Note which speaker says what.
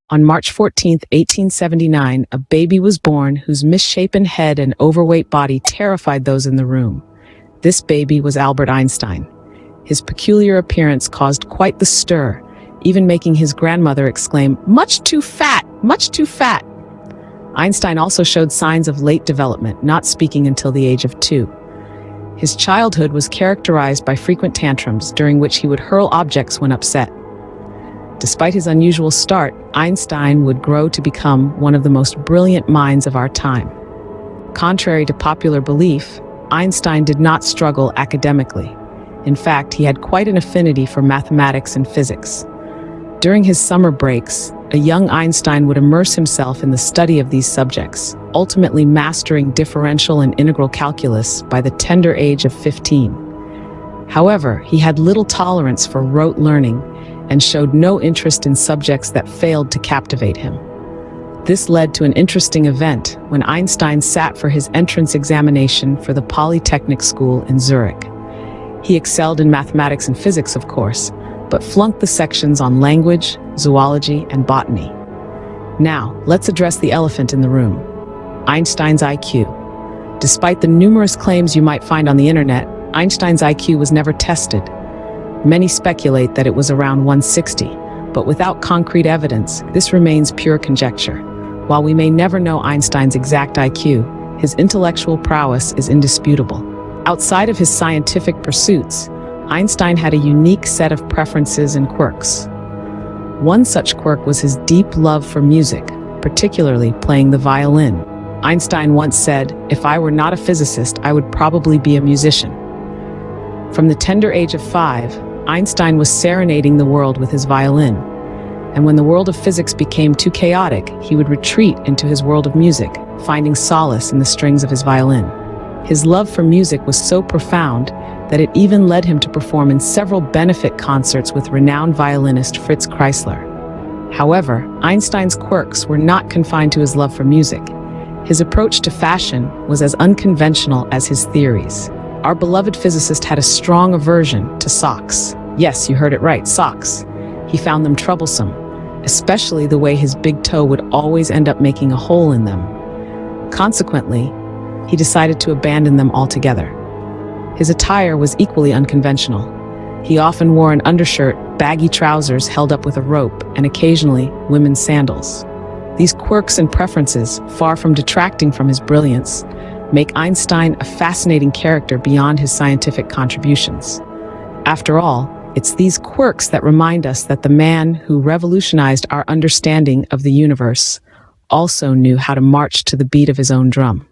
Speaker 1: On March 14, 1879, a baby was born whose misshapen head and overweight body terrified those in the room. This baby was Albert Einstein. His peculiar appearance caused quite the stir, even making his grandmother exclaim, "Much too fat! Much too fat!" Einstein also showed signs of late development, not speaking until the age of 2. His childhood was characterized by frequent tantrums, during which he would hurl objects when upset. Despite his unusual start, Einstein would grow to become one of the most brilliant minds of our time. Contrary to popular belief, Einstein did not struggle academically. In fact, he had quite an affinity for mathematics and physics. During his summer breaks, a young Einstein would immerse himself in the study of these subjects, ultimately mastering differential and integral calculus by the tender age of 15. However, he had little tolerance for rote learning and showed no interest in subjects that failed to captivate him. This led to an interesting event when Einstein sat for his entrance examination for the Polytechnic School in Zurich. He excelled in mathematics and physics, of course, but flunked the sections on language, zoology, and botany. Now, let's address the elephant in the room: Einstein's IQ. Despite the numerous claims you might find on the internet, Einstein's IQ was never tested. Many speculate that it was around 160, but without concrete evidence, this remains pure conjecture. While we may never know Einstein's exact IQ, his intellectual prowess is indisputable. Outside of his scientific pursuits, Einstein had a unique set of preferences and quirks. One such quirk was his deep love for music, particularly playing the violin. Einstein once said, "If I were not a physicist, I would probably be a musician." From the tender age of 5, Einstein was serenading the world with his violin. And when the world of physics became too chaotic, he would retreat into his world of music, finding solace in the strings of his violin. His love for music was so profound that it even led him to perform in several benefit concerts with renowned violinist Fritz Kreisler. However, Einstein's quirks were not confined to his love for music. His approach to fashion was as unconventional as his theories. Our beloved physicist had a strong aversion to socks. Yes, you heard it right, socks. He found them troublesome, especially the way his big toe would always end up making a hole in them. Consequently, he decided to abandon them altogether. His attire was equally unconventional. He often wore an undershirt, baggy trousers held up with a rope, and occasionally women's sandals. These quirks and preferences, far from detracting from his brilliance, make Einstein a fascinating character beyond his scientific contributions. After all, it's these quirks that remind us that the man who revolutionized our understanding of the universe also knew how to march to the beat of his own drum.